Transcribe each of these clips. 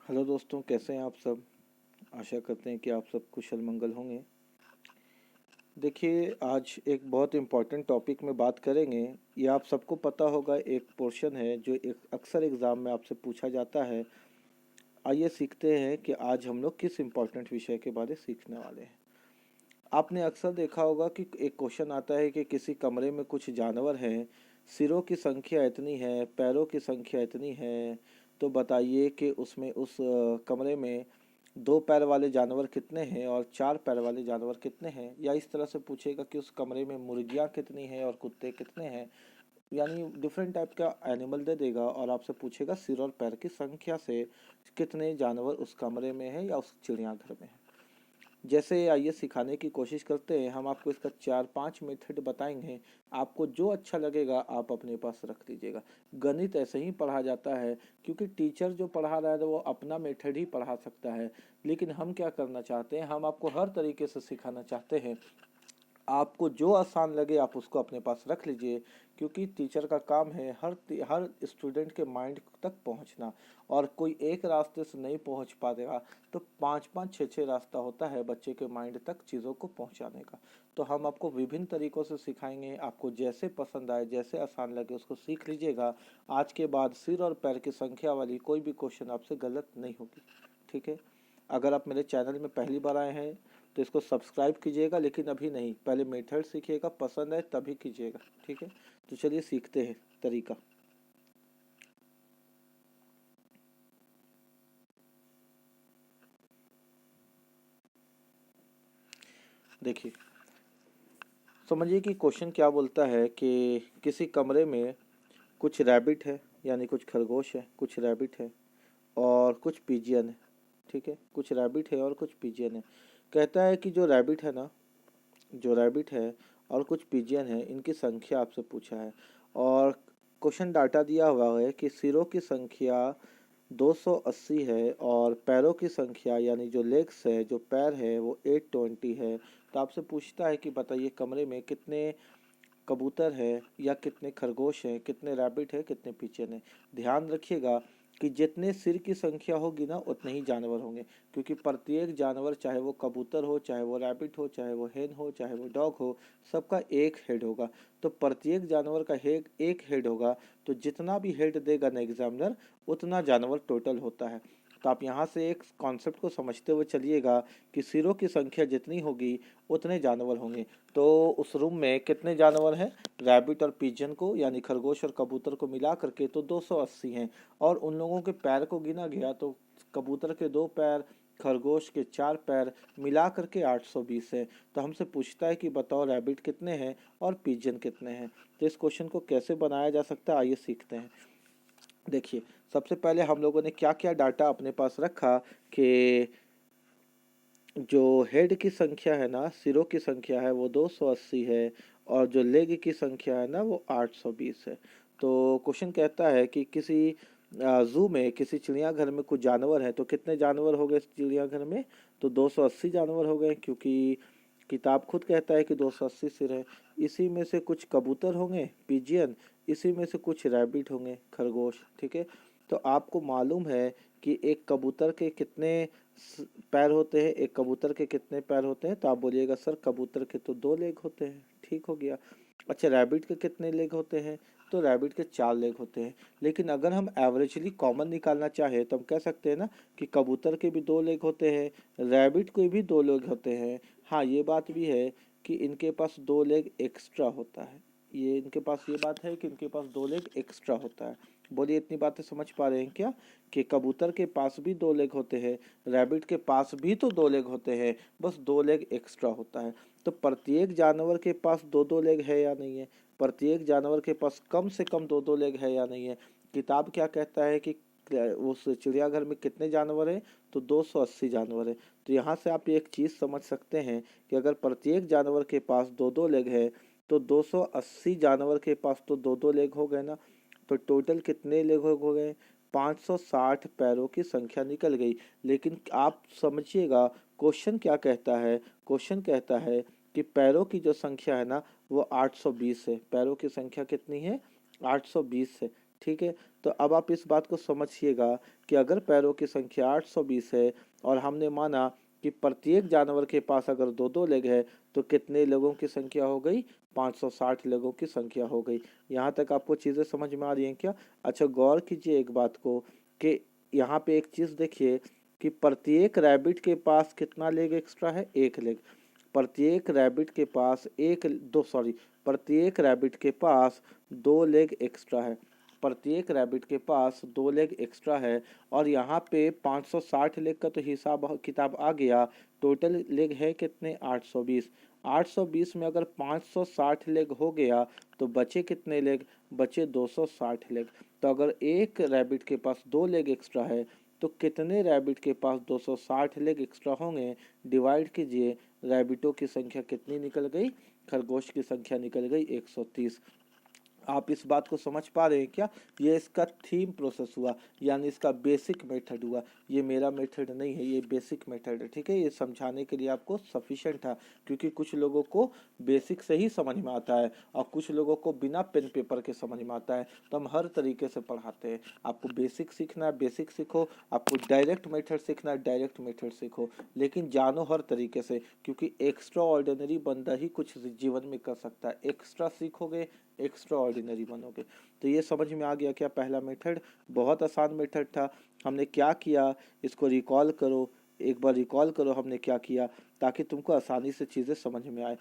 Hello दोस्तों, कैसे हैं आप सब। आशा करते हैं कि आप सब कुशल मंगल होंगे। देखिए, आज एक बहुत इम्पोर्टेंट टॉपिक में बात करेंगे। ये आप सबको पता होगा, एक पोर्शन है जो एक अक्सर एग्ज़ाम में आपसे पूछा जाता है। आइए सीखते हैं कि आज हम लोग किस इम्पोर्टेंट विषय के बारे सीखने वाले हैं। आपने अक्सर देखा होगा कि एक क्वेश्चन आता है कि किसी कमरे में कुछ जानवर हैं, सिरों की संख्या इतनी है, पैरों की संख्या इतनी है, तो बताइए कि उसमें उस कमरे में दो पैर वाले जानवर कितने हैं और चार पैर वाले जानवर कितने हैं। या इस तरह से पूछेगा कि उस कमरे में मुर्गियाँ कितनी हैं और कुत्ते कितने हैं। यानी डिफरेंट टाइप का एनिमल दे देगा और आपसे पूछेगा सिर और पैर की संख्या से कितने जानवर उस कमरे में हैं या उस चिड़ियाघर में है। जैसे आइए सिखाने की कोशिश करते हैं। हम आपको इसका 4-5 मेथड बताएंगे। आपको जो अच्छा लगेगा आप अपने पास रख लीजिएगा। गणित ऐसे ही पढ़ा जाता है, क्योंकि टीचर जो पढ़ा रहा है तो वो अपना मेथड ही पढ़ा सकता है। लेकिन हम क्या करना चाहते हैं, हम आपको हर तरीके से सिखाना चाहते हैं। आपको जो आसान लगे आप उसको अपने पास रख लीजिए, क्योंकि टीचर का काम है हर स्टूडेंट के माइंड तक पहुंचना। और कोई एक रास्ते से नहीं पहुंच पाएगा तो 5-5 6-6 रास्ता होता है बच्चे के माइंड तक चीज़ों को पहुंचाने का। तो हम आपको विभिन्न तरीकों से सिखाएंगे, आपको जैसे पसंद आए जैसे आसान लगे उसको सीख लीजिएगा। आज के बाद सिर और पैर की संख्या वाली कोई भी क्वेश्चन आपसे गलत नहीं होगी, ठीक है। अगर आप मेरे चैनल में पहली बार आए हैं तो इसको सब्सक्राइब कीजिएगा, लेकिन अभी नहीं, पहले मेथड सीखिएगा, पसंद है तभी कीजिएगा, ठीक है। तो चलिए सीखते हैं तरीका। देखिए, समझिए कि क्वेश्चन क्या बोलता है कि किसी कमरे में कुछ रैबिट है, यानी कुछ खरगोश है, कुछ रैबिट है और कुछ पिजियन है, ठीक है। कुछ रैबिट है और कुछ पिजियन है। कहता है कि जो रैबिट है और कुछ पिजियन है, इनकी संख्या आपसे पूछा है। और क्वेश्चन डाटा दिया हुआ है कि सिरों की संख्या 280 है और पैरों की संख्या यानी जो लेग्स है, जो पैर है, वो 820 है। तो आपसे पूछता है कि बताइए कमरे में कितने कबूतर है या कितने खरगोश हैं, कितने रैबिट है, कितने पिजन है। ध्यान रखिएगा कि जितने सिर की संख्या होगी ना उतने ही जानवर होंगे, क्योंकि प्रत्येक जानवर, चाहे वो कबूतर हो, चाहे वो रैबिट हो, चाहे वो हेन हो, चाहे वो डॉग हो, सबका एक हेड होगा। तो प्रत्येक जानवर का हेड एक हेड होगा। तो जितना भी हेड देगा ना एग्जामिनर, उतना जानवर टोटल होता है। तो आप यहाँ से एक कॉन्सेप्ट को समझते हुए चलिएगा कि सिरों की संख्या जितनी होगी उतने जानवर होंगे। तो उस रूम में कितने जानवर हैं, रैबिट और पिजन को यानी खरगोश और कबूतर को मिला करके तो 280 हैं। और उन लोगों के पैर को गिना गया तो कबूतर के 2 पैर, खरगोश के 4 पैर, मिला करके 820 है। तो हमसे पूछता है कि बताओ रैबिट कितने हैं और पिजन कितने हैं। तो इस क्वेश्चन को कैसे बनाया जा सकता है, आइए सीखते हैं। देखिए, सबसे पहले हम लोगों ने क्या क्या डाटा अपने पास रखा कि जो हेड की संख्या है ना, सिरों की संख्या है वो 280 है और जो लेग की संख्या है ना वो 820 है। तो क्वेश्चन कहता है कि किसी जू में, किसी चिड़ियाघर में कुछ जानवर है, तो कितने जानवर हो गए इस चिड़ियाघर में। तो 280 जानवर हो गए, क्योंकि किताब खुद कहता है कि 280 सिर है। इसी में से कुछ कबूतर होंगे, पिजियन, इसी में से कुछ रैबिट होंगे, खरगोश, ठीक है। तो आपको मालूम है कि एक कबूतर के कितने पैर होते हैं, एक कबूतर के कितने पैर होते हैं। तो आप बोलिएगा सर कबूतर के तो 2 लेग होते हैं, ठीक हो गया। अच्छा, रैबिट के कितने लेग होते हैं, तो रैबिट के 4 लेग होते हैं। लेकिन अगर हम एवरेजली कॉमन निकालना चाहें तो हम कह सकते हैं ना कि कबूतर के भी 2 लेग होते हैं, रैबिट के भी 2 लेग होते हैं। हाँ, ये बात भी है कि इनके पास 2 लेग एक्स्ट्रा होता है। ये इनके पास ये बात है कि इनके पास 2 लेग एक्स्ट्रा होता है। बोलिए, इतनी बातें समझ पा रहे हैं क्या कि कबूतर के पास भी 2 लेग होते हैं, रैबिट के पास भी तो 2 लेग होते हैं, बस 2 लेग एक्स्ट्रा होता है। तो प्रत्येक जानवर के पास 2-2 लेग है या नहीं है, प्रत्येक जानवर के पास कम से कम 2-2 लेग है या नहीं है। किताब क्या कहता है कि उस चिड़ियाघर में कितने जानवर हैं, तो 280 जानवर हैं। तो यहाँ से आप एक चीज़ समझ सकते हैं कि अगर प्रत्येक जानवर के पास 2-2 लेग है तो 280 जानवर के पास तो 2-2 लेग हो गए ना। तो टोटल कितने लेग हो गए, 560 पैरों की संख्या निकल गई। लेकिन आप समझिएगा क्वेश्चन क्या कहता है, क्वेश्चन कहता है कि पैरों की जो संख्या है ना वो 820 है। पैरों की संख्या कितनी है, 820 है। ठीक है। तो अब आप इस बात को समझिएगा कि अगर पैरों की संख्या 820 है और हमने माना कि प्रत्येक जानवर के पास अगर दो दो लेग है तो कितने लोगों की संख्या हो गई? 560 लोगों की संख्या हो गई। यहाँ तक आपको चीज़ें समझ में आ रही हैं क्या? अच्छा, गौर कीजिए एक बात को कि यहाँ पे एक चीज़ देखिए कि प्रत्येक रैबिट के पास कितना लेग एक्स्ट्रा है? एक लेग। प्रत्येक रैबिट के पास प्रत्येक रैबिट के पास दो लेग एक्स्ट्रा है। प्रत्येक रैबिट के पास दो लेग एक्स्ट्रा है और यहाँ पे 560 लेग का तो हिसाब किताब आ गया। टोटल लेग है कितने? 820। 820 में अगर 560 लेग हो गया तो बचे कितने लेग? बचे 260 लेग। तो अगर एक रैबिट के पास दो लेग एक्स्ट्रा है तो कितने रैबिट के पास 260 लेग एक्स्ट्रा होंगे? डिवाइड कीजिए, रैबिटों की संख्या कितनी निकल गई? खरगोश की संख्या निकल गई 130। आप इस बात को समझ पा रहे हैं क्या? ये इसका थीम प्रोसेस हुआ, यानी इसका बेसिक मेथड हुआ। ये मेरा मेथड नहीं है, ये बेसिक मेथड है, ठीक है। ये समझाने के लिए आपको सफिशिएंट था, क्योंकि कुछ लोगों को बेसिक से ही समझ में आता है और कुछ लोगों को बिना पेन पेपर के समझ में आता है। तो हम हर तरीके से पढ़ाते हैं। आपको बेसिक सीखना है बेसिक सीखो, आपको डायरेक्ट मेथड सीखना है डायरेक्ट मेथड सीखो, लेकिन जानो हर तरीके से, क्योंकि एक्स्ट्रा ऑर्डिनरी बंदा ही कुछ जीवन में कर सकता है। एक्स्ट्रा सीखोगे एक्स्ट्रा ऑर्डिनरी बनोगे। तो ये समझ में आ गया क्या? पहला मेथड बहुत आसान मेथड था। हमने क्या किया, इसको रिकॉल करो, एक बार रिकॉल करो हमने क्या किया, ताकि तुमको आसानी से चीज़ें समझ में आए।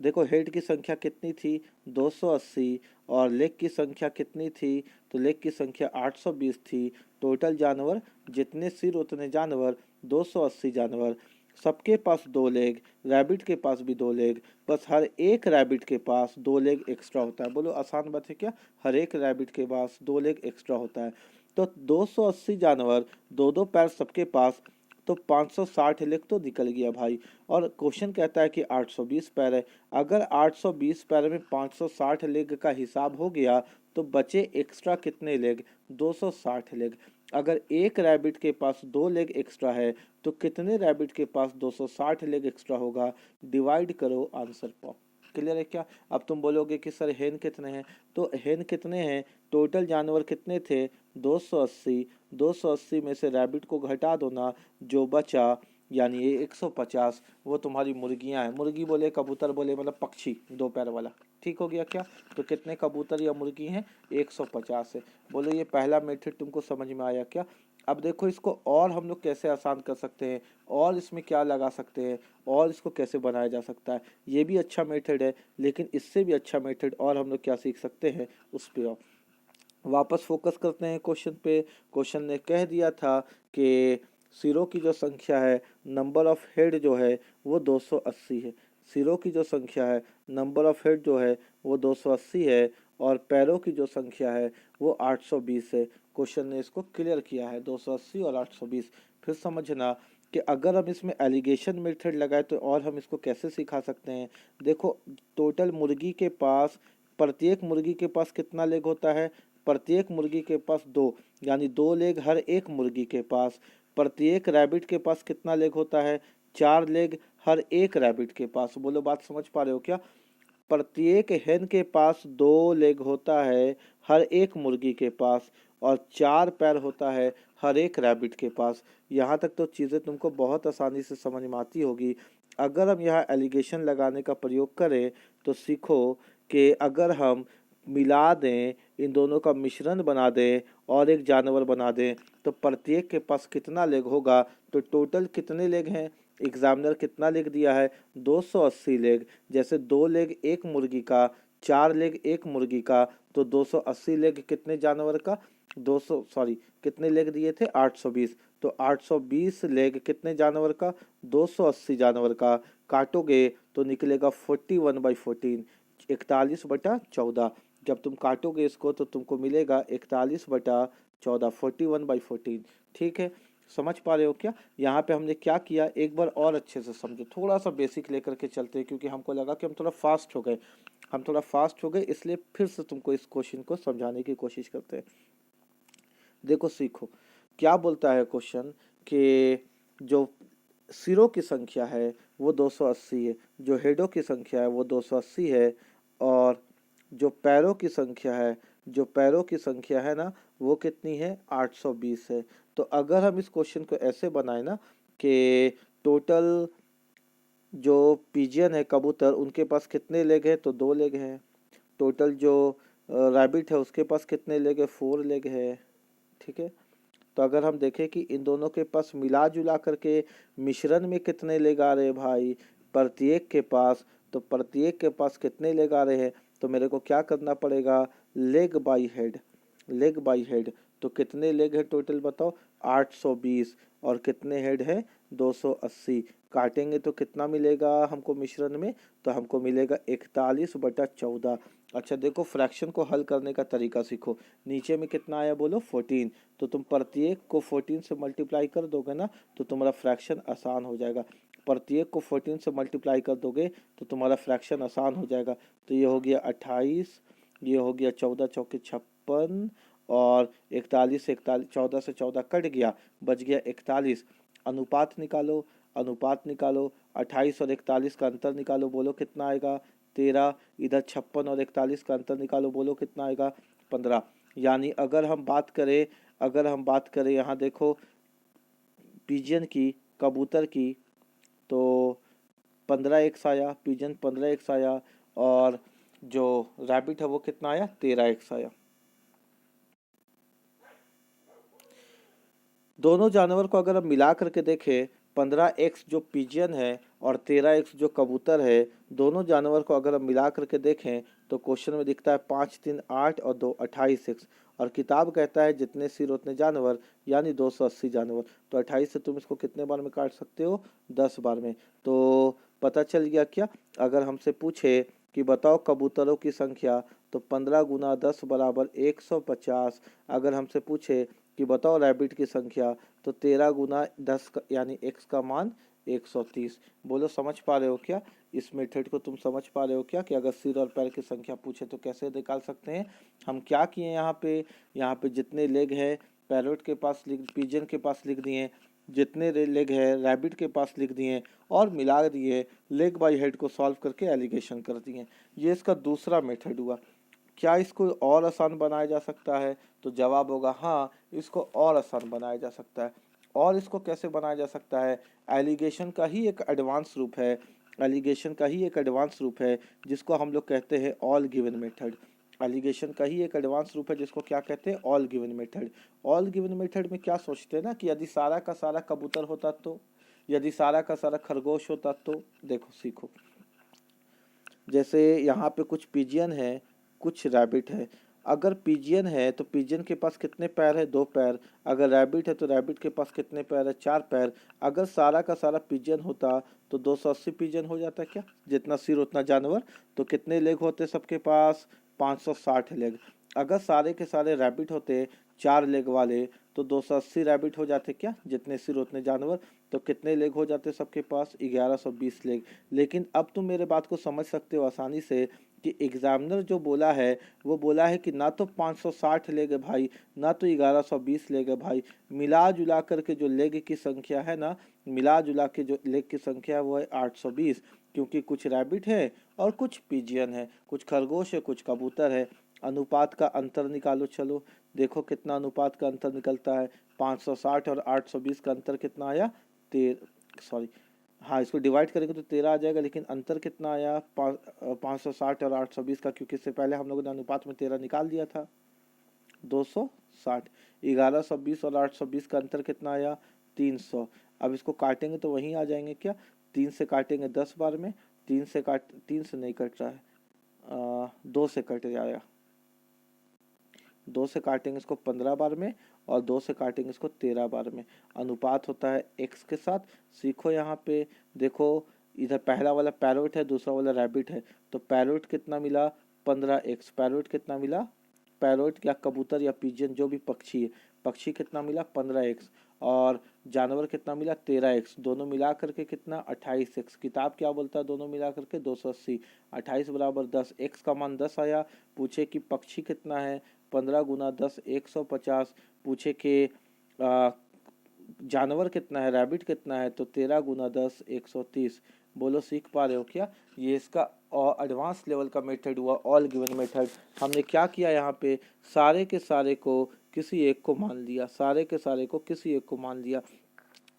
देखो, हेड की संख्या कितनी थी? 280। और लेग की संख्या कितनी थी? तो लेग की संख्या 820 थी। टोटल जानवर जितने सिर उतने जानवर, 280 जानवर। सबके पास दो लेग, रैबिट के पास भी दो लेग, बस हर एक रैबिट के पास दो लेग एक्स्ट्रा होता है। बोलो आसान बात है क्या? हर एक रैबिट के पास दो लेग एक्स्ट्रा होता है। तो 280 जानवर, दो दो पैर सबके पास, तो 560 लेग तो निकल गया भाई। और क्वेश्चन कहता है कि 820 पैर है। अगर 820 पैर में 560 लेग का हिसाब हो गया तो बचे एक्स्ट्रा कितने लेग? 260 लेग। अगर एक रैबिट के पास दो लेग एक्स्ट्रा है तो कितने रैबिट के पास 260 लेग एक्स्ट्रा होगा? डिवाइड करो, आंसर पाओ। क्लियर है क्या? अब तुम बोलोगे कि सर हेन कितने हैं, तो हेन कितने हैं? टोटल जानवर कितने थे? 280। 280 में से रैबिट को घटा दो ना, जो बचा यानी ये 150, वो तुम्हारी मुर्गियां हैं। मुर्गी बोले कबूतर बोले, मतलब पक्षी दो पैर वाला। ठीक हो गया क्या? तो कितने कबूतर या मुर्गी हैं? 150 है। बोलो ये पहला मेथड तुमको समझ में आया क्या? अब देखो इसको और हम लोग कैसे आसान कर सकते हैं, और इसमें क्या लगा सकते हैं, और इसको कैसे बनाया जा सकता है। ये भी अच्छा मेथड है, लेकिन इससे भी अच्छा मेथड और हम लोग क्या सीख सकते हैं, उस पर आओ। वापस फोकस करते हैं क्वेश्चन पे। क्वेश्चन ने कह दिया था कि सिरों की जो संख्या है, नंबर ऑफ हेड जो है वो 280 है। सिरों की जो संख्या है, नंबर ऑफ हेड जो है वो 280 है, और पैरों की जो संख्या है वो 820 है। क्वेश्चन ने इसको क्लियर किया है, 280 और 820। फिर समझना कि अगर हम इसमें एलिगेशन मेथड लगाए तो और हम इसको कैसे सिखा सकते हैं। देखो, टोटल मुर्गी के पास, प्रत्येक मुर्गी के पास कितना लेग होता है? प्रत्येक मुर्गी के पास दो, यानी दो लेग हर एक मुर्गी के पास। प्रत्येक रैबिट के पास कितना लेग होता है? चार लेग हर एक रैबिट के पास। बोलो बात समझ पा रहे हो क्या? प्रत्येक हेन के पास दो लेग होता है हर एक मुर्गी के पास, और चार पैर होता है हर एक रैबिट के पास। यहाँ तक तो चीज़ें तुमको बहुत आसानी से समझ में आती होगी। अगर हम यहाँ एलिगेशन लगाने का प्रयोग करें तो सीखो कि अगर हम मिला दें, इन दोनों का मिश्रण बना दें और एक जानवर बना दें, तो प्रत्येक के पास कितना लेग होगा? तो टोटल कितने लेग हैं? एग्जामिनर कितना लेग दिया है? 280 लेग। जैसे दो लेग एक मुर्गी का, चार लेग एक मुर्गी का, तो 280 लेग कितने जानवर का? 200 सॉरी कितने लेग दिए थे? 820। तो 820 लेग कितने जानवर का? 280 जानवर का। काटोगे तो निकलेगा 41/14, 41/14। जब तुम काटोगे इसको तो तुमको मिलेगा 41/14, 41/14। ठीक है, समझ पा रहे हो क्या? यहाँ पे हमने क्या किया, एक बार और अच्छे से समझो। थोड़ा सा बेसिक लेकर के चलते हैं, क्योंकि हमको लगा कि हम थोड़ा फास्ट हो गए, इसलिए फिर से तुमको इस क्वेश्चन को समझाने की कोशिश करते हैं। देखो सीखो, क्या बोलता है क्वेश्चन कि जो सिरों की संख्या है वो 280 है, जो हेडों की संख्या है वो 280 है, और जो पैरों की संख्या है जो पैरों की संख्या है ना वो कितनी है, 820 है। तो अगर हम इस क्वेश्चन को ऐसे बनाए ना कि टोटल जो पिजियन है कबूतर उनके पास कितने लेग है, तो 2 लेग है। टोटल जो रैबिट है उसके पास कितने लेग है, 4 लेग है। ठीक है, तो अगर हम देखें कि इन दोनों के पास मिला जुला करके मिश्रण में कितने लेग आ रहे हैं भाई, प्रत्येक के पास, तो प्रत्येक के पास कितने लेग आ रहे हैं, तो मेरे को क्या करना पड़ेगा, leg bye head, leg bye head. तो कितने लेग है टोटल बताओ, 820, और कितने हेड है, 280। काटेंगे तो कितना मिलेगा हमको मिश्रण में, तो हमको मिलेगा 41/14। अच्छा देखो, फ्रैक्शन को हल करने का तरीका सीखो। नीचे में कितना आया बोलो, 14। तो तुम प्रत्येक को 14 से मल्टीप्लाई कर दोगे ना तो तुम्हारा फ्रैक्शन आसान हो जाएगा। प्रत्येक को 14 से मल्टीप्लाई कर दोगे तो तुम्हारा फ्रैक्शन आसान हो जाएगा। तो ये हो गया 28, ये हो गया 14 चौके 56, और 41 से 41, 14 से 14 कट गया, बच गया 41। अनुपात निकालो, अनुपात निकालो, 28 और 41 का अंतर निकालो, बोलो कितना आएगा, 13। इधर 56 और 41 का अंतर निकालो, बोलो कितना आएगा, 15। यानी अगर हम बात करें, अगर हम बात करें यहाँ देखो पिजन की, कबूतर की, तो 15 एक्स आया, पिजन 15 एक्स आया, और जो रैबिट है वो कितना आया, 13 एक्स आया। दोनों जानवर को अगर हम मिला करके देखें, 15x जो पिजियन है और 13x जो कबूतर है, दोनों जानवर को अगर हम मिला करके देखें तो क्वेश्चन में दिखता है 5 3 8 और 2 28x, और किताब कहता है जितने सिर उतने जानवर, यानी 280 जानवर। तो 28 से तुम इसको कितने बार में काट सकते हो, 10 बार में। तो पता चल गया क्या, अगर हमसे पूछे कि बताओ कबूतरों की संख्या, तो 15 गुना 10 बराबर 150। अगर हमसे पूछे कि बताओ रैबिट की संख्या, तो 13 गुना 10 यानी x का मान 130। बोलो समझ पा रहे हो क्या, इस मेथड को तुम समझ पा रहे हो क्या, कि अगर सिर और पैर की संख्या पूछे तो कैसे निकाल सकते हैं। हम क्या किए यहाँ पे जितने लेग है पैरोट के पास लिख, पिजन के पास लिख दिए, जितने लेग है रैबिट के पास लिख दिए, और मिला दिए, लेग बाई हेड को सॉल्व करके एलिगेशन कर दिए। ये इसका दूसरा मेथड हुआ। क्या इसको और आसान बनाया जा सकता है, तो जवाब होगा हाँ, इसको और आसान बनाया जा सकता है। और इसको कैसे बनाया जा सकता है, एलिगेशन का ही एक एडवांस रूप है, एलिगेशन का ही एक एडवांस रूप है जिसको हम लोग कहते हैं ऑल गिवन मेथड। एलिगेशन का ही एक एडवांस रूप है जिसको क्या कहते हैं, all given method. All given method में क्या सोचते हैं ना, कि यदि सारा का सारा कबूतर होता तो, यदि सारा का सारा खरगोश होता तो। देखो सीखो, जैसे यहाँ पे कुछ पिजियन है, कुछ रैबिट है। अगर पिजियन है तो पिजियन के पास कितने पैर है, 2 पैर। अगर रैबिट है तो रैबिट के पास कितने पैर है, 4 पैर। अगर सारा का सारा पिजियन होता तो 280 पिजियन हो जाता क्या, जितना सिर उतना जानवर। तो कितने लेग होते सबके पास, 560 लेग। अगर सारे के सारे रैबिट होते 4 लेग वाले, तो 280 रैबिट हो जाते क्या, जितने सिर उतने जानवर। तो कितने लेग हो जाते सबके पास, 1120 लेग। लेकिन अब तुम मेरे बात को समझ सकते हो आसानी से, कि एग्जामिनर जो बोला है वो बोला है कि ना तो 560 लेग है भाई, ना तो 1120 लेग है भाई। मिला जुला करके जो लेग की संख्या है ना, मिला जुला के जो लेग की संख्या है वो है 820। क्योंकि कुछ रैबिट है और कुछ पिजियन है, कुछ खरगोश है, कुछ कबूतर है। अनुपात का अंतर निकालो, चलो देखो कितना अनुपात का अंतर निकलता है। 560 और 820 का अंतर कितना आया, सॉरी, हाँ इसको डिवाइड करेंगे तो 13 आ जाएगा, लेकिन अंतर कितना आया, 560 और 820 का, क्योंकि इससे पहले हम लोगों ने अनुपात में 13 निकाल दिया था, 260। 1120 और 820 का अंतर कितना आया, 300। अब इसको काटेंगे तो वहीं आ जाएंगे क्या, 3 से काटेंगे 10 बार में, 3 से नहीं कट रहा है, 2 से कट जाएगा। 2 से काटेंगे इसको 15 बार में, और 2 से काटेंगे इसको 13 बार में। अनुपात होता है x के साथ। सीखो यहाँ पे देखो, इधर पहला वाला पैरोट है, दूसरा वाला रैबिट है। तो पैरोट कितना मिला, 15x। पैरोट कितना मिला, पैरोट या कबूतर या पिजन जो भी पक्षी है, पक्षी कितना मिला, 15x। और जानवर कितना मिला, 13x। दोनों मिला करके कितना, 28x। किताब क्या बोलता है, दोनों मिला करके 280। 28 बराबर 10, x का मान 10 आया। पूछे कि पक्षी कितना है, 15 गुना 10 150। पूछे कि जानवर कितना है, रैबिट कितना है, तो 13 गुना 10 130। बोलो सीख पा रहे हो क्या, ये इसका और एडवांस लेवल का मेथड हुआ ऑल गिवन मेथड। हमने क्या किया यहाँ पे, सारे के सारे को किसी एक को मान लिया, सारे के सारे को किसी एक को मान लिया।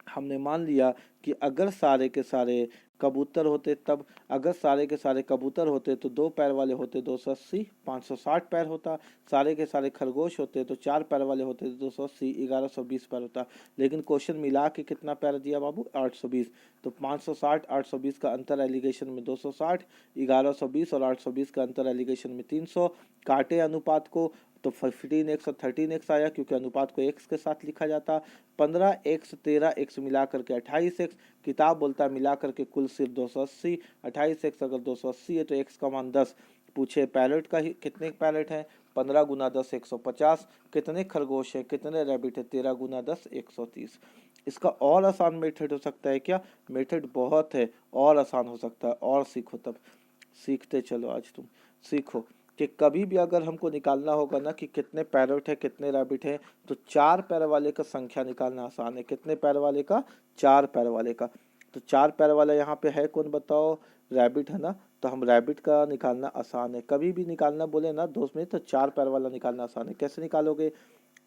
हमने मान लिया कि अगर सारे के सारे कबूतर होते तब, अगर सारे के सारे कबूतर होते तो 2 पैर वाले होते 280, 560 पैर होता। सारे के सारे खरगोश होते तो 4 पैर वाले होते 280, 1120 पैर होता। लेकिन क्वेश्चन मिला के कितना पैर दिया बाबू, 820। तो 560 820 का अंतर एलिगेशन में 260, 1120 और 820 का अंतर एलिगेशन में 300। काटे अनुपात को तो 15x और 13x आया, क्योंकि अनुपात को x के साथ लिखा जाता। 15x 13x मिला करके 28x। किताब बोलता है मिला करके कुल सिर्फ 280। 28x अगर 280 है तो x का मान 10। पूछे पैरेट का ही कितने पैरेट हैं, 15 गुना 10 150। कितने खरगोश है, कितने रैबिट है, 13 गुना 10 130। इसका और आसान मेथड हो सकता है क्या, मेथड बहुत है, और आसान हो सकता है, और सीखो तब, सीखते चलो आज तुम सीखो कि कभी भी अगर हमको निकालना होगा ना कि कितने पैरेट है कितने रैबिट है, तो 4 पैर वाले का संख्या निकालना आसान है। कितने पैर वाले का, 4 पैर वाले का। तो 4 पैर वाला यहाँ पे है कौन बताओ, रैबिट है ना। तो हम रैबिट का निकालना आसान है, कभी भी निकालना बोले ना दोस्त में तो 4 पैर वाला निकालना आसान है। कैसे निकालोगे,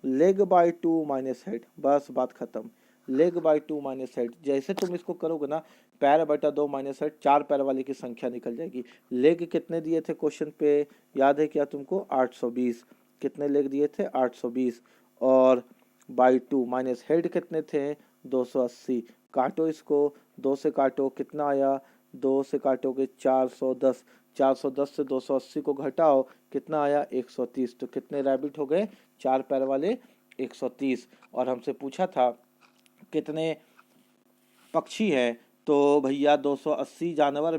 लेग बाई 2 माइनस हेड, बस बात खत्म। लेग बाई 2 माइनस हेड, जैसे तुम इसको करोगे ना, पैर बटा 2 माइनस हेड, 4 पैर वाले की संख्या निकल जाएगी। लेग कितने दिए थे क्वेश्चन पे, याद है क्या तुमको, 820। कितने लेग दिए थे, 820। और बाई 2 माइनस हेड कितने थे, 280। काटो इसको, 2 से काटो कितना आया, 2 से काटोगे 410। 410 से 280 को घटाओ, कितना आया, 130। तो कितने रैबिट हो गए, 4 पैर वाले 130। और हमसे पूछा था कितने पक्षी हैं, तो भैया 280 जानवर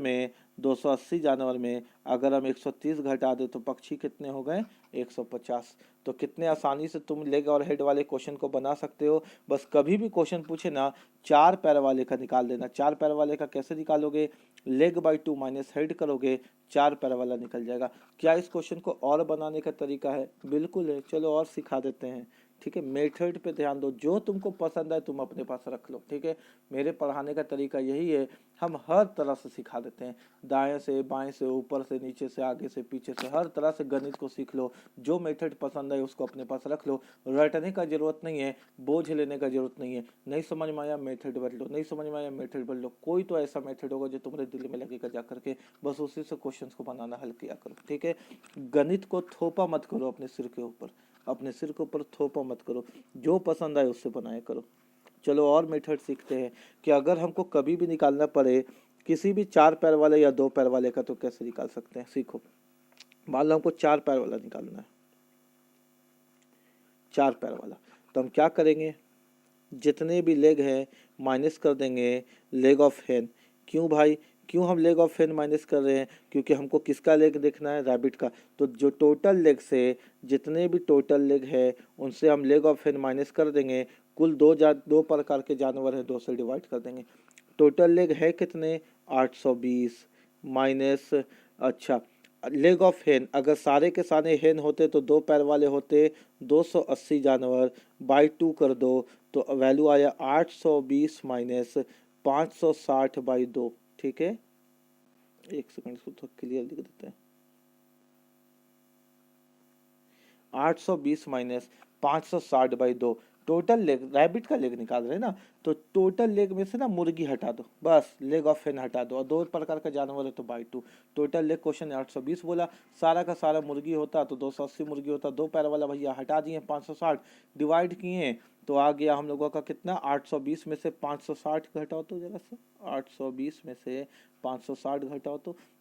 में अगर हम 130 घटा दे तो पक्षी कितने हो गए, 150। तो कितने आसानी से तुम लेग और हेड वाले क्वेश्चन को बना सकते हो। बस कभी भी क्वेश्चन पूछे ना, 4 पैर वाले का निकाल देना। 4 पैर वाले का कैसे निकालोगे, लेग बाई 2 माइनस हेड करोगे, 4 पैर वाला निकल जाएगा। क्या इस क्वेश्चन को और बनाने का तरीका है, बिल्कुल है, चलो और सिखा देते हैं। ठीक है, मेथड पे ध्यान दो, जो तुमको पसंद है तुम अपने पास रख लो। ठीक है, मेरे पढ़ाने का तरीका यही है, हम हर तरह से सिखा देते हैं, दाएं से बाएं से, ऊपर से नीचे से, आगे से पीछे से, हर तरह से गणित को सीख लो। जो मेथड पसंद है उसको अपने पास रख लो, रटने का जरूरत नहीं है, बोझ लेने का जरूरत नहीं है। नहीं समझ में आया मेथड बदल लो, नहीं समझ में आया मेथड बदल लो। कोई तो ऐसा मेथड होगा जो तुम्हारे दिल में लगेगा जा करके, बस उसी से क्वेश्चन को बनाना हल किया करो। ठीक है, गणित को थोपा मत करो अपने सिर के ऊपर, अपने सिर के ऊपर थोपा मत करो, जो पसंद आए उससे बनाया करो। चलो और मेथड सीखते हैं कि अगर हमको कभी भी निकालना पड़े किसी भी 4 पैर वाले या 2 पैर वाले का, तो कैसे निकाल सकते हैं, सीखो। मान लो हमको 4 पैर वाला निकालना है, 4 पैर वाला, तो हम क्या करेंगे, जितने भी लेग हैं माइनस कर देंगे लेग ऑफ हेन। क्यों भाई, क्यों हम लेग ऑफ हेन माइनस कर रहे हैं, क्योंकि हमको किसका लेग देखना है, रैबिट का। तो जो टोटल लेग से जितने भी टोटल लेग है उनसे हम लेग ऑफ हेन माइनस कर देंगे। कुल दो प्रकार के जानवर हैं, 2 से डिवाइड कर देंगे। टोटल लेग है कितने, 820 माइनस, अच्छा लेग ऑफ हेन, अगर सारे के सारे हेन होते तो 2 पैर वाले होते 280 जानवर, बाई 2 कर दो तो वैल्यू आया 820 माइनस 560 बाई 2। ठीक है, एक सेकंड इसको थोड़ा क्लियर लिख देते हैं। 820 minus 560 by 2, total leg, rabbit का लेग निकाल रहे हैं ना, तो टोटल लेग में से ना मुर्गी हटा दो, बस लेग ऑफ हेन हटा दो, और 2 प्रकार का जानवर है तो बाई 2। टोटल लेग क्वेश्चन 820 बोला, सारा का सारा मुर्गी होता तो 280 मुर्गी होता, 2 पैर वाला भैया हटा दिए, 560 डिवाइड किए तो आ गया हम लोगों का कितना, 820 में से 560 घटाओ तो जरा सा, 820 में से 560 घटाओ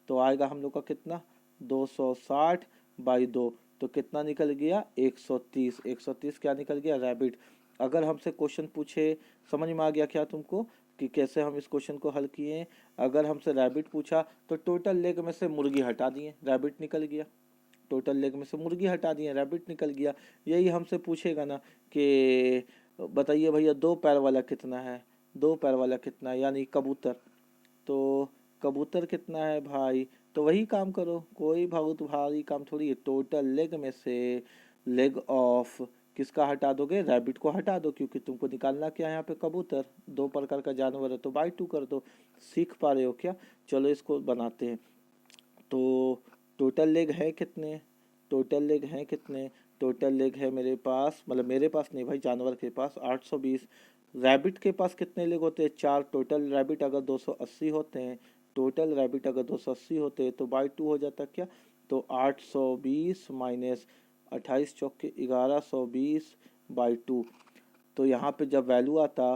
तो आएगा हम लोग का कितना, 260 बाई 2। तो कितना निकल गया, 130। 130 क्या निकल गया, रैबिट। अगर हमसे क्वेश्चन पूछे, समझ में आ गया क्या तुमको कि कैसे हम इस क्वेश्चन को हल किए। अगर हमसे रैबिट पूछा तो टोटल लेग में से मुर्गी हटा दिए, रैबिट निकल गया। टोटल लेग में से मुर्गी हटा दिए, रैबिट निकल गया। यही हमसे पूछेगा ना कि बताइए भैया 2 पैर वाला कितना है, 2 पैर वाला कितना है, यानी कबूतर। तो कबूतर कितना है भाई, तो वही काम करो, कोई बहुत भारी काम थोड़ी है। टोटल लेग में से लेग ऑफ किसका हटा दोगे, रैबिट को हटा दो, क्योंकि तुमको निकालना क्या है यहाँ पे, कबूतर। 2 प्रकार का जानवर है तो बाई 2 कर दो। सीख पा रहे हो क्या, चलो इसको बनाते हैं। तो टोटल लेग है कितने, टोटल लेग हैं कितने, टोटल लेग है मेरे पास, मतलब मेरे पास नहीं भाई, जानवर के पास 820। रैबिट के पास कितने लेग होते हैं, 4। टोटल रैबिट अगर 280 होते हैं, टोटल रैबिट अगर 280 होते हैं तो बाई 2 हो जाता क्या, तो 820 माइनस 28 चौक के 1120 बाई 2। तो यहाँ पे जब वैल्यू आता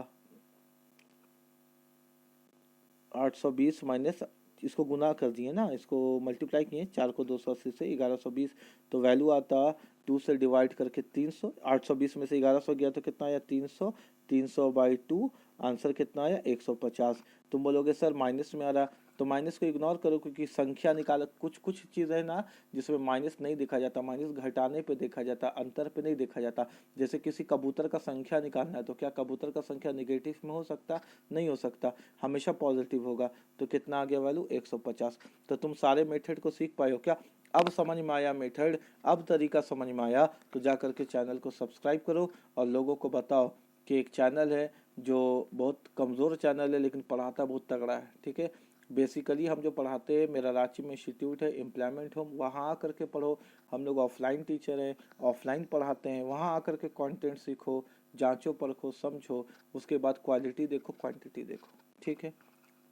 820 माइनस, इसको गुना कर दिए ना, इसको मल्टीप्लाई किए 4 को 280 से 1120, तो वैल्यू आता 2 से डिवाइड करके 300। 820 में से 1100 गया तो कितना आया 300, 300 बाई 2, आंसर कितना आया 150। तुम बोलोगे सर माइनस में आ रहा, तो माइनस को इग्नोर करो, क्योंकि संख्या निकाल, कुछ कुछ चीज़ है ना जिसमें माइनस नहीं देखा जाता, माइनस घटाने पे देखा जाता, अंतर पे नहीं देखा जाता। जैसे किसी कबूतर का संख्या निकालना है, तो क्या कबूतर का संख्या निगेटिव में हो सकता, नहीं हो सकता, हमेशा पॉजिटिव होगा। तो कितना आ गया वैल्यू 150। तो तुम सारे मेथड को सीख पाए हो क्या, अब समझ में आया मेथड, अब तरीका समझ में आया, तो जा करके चैनल को सब्सक्राइब करो और लोगों को बताओ कि एक चैनल है जो बहुत कमज़ोर चैनल है लेकिन पढ़ाता बहुत तगड़ा है। ठीक है, बेसिकली हम जो पढ़ाते हैं, मेरा रांची में इंस्टीट्यूट है एम्प्लॉयमेंट होम, वहाँ आकर के पढ़ो। हम लोग ऑफलाइन टीचर हैं, ऑफलाइन पढ़ाते हैं, वहाँ आकर के कंटेंट सीखो, जांचो परखो समझो, उसके बाद क्वालिटी देखो क्वांटिटी देखो। ठीक है,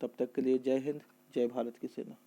तब तक के लिए जय हिंद, जय भारत की सेना।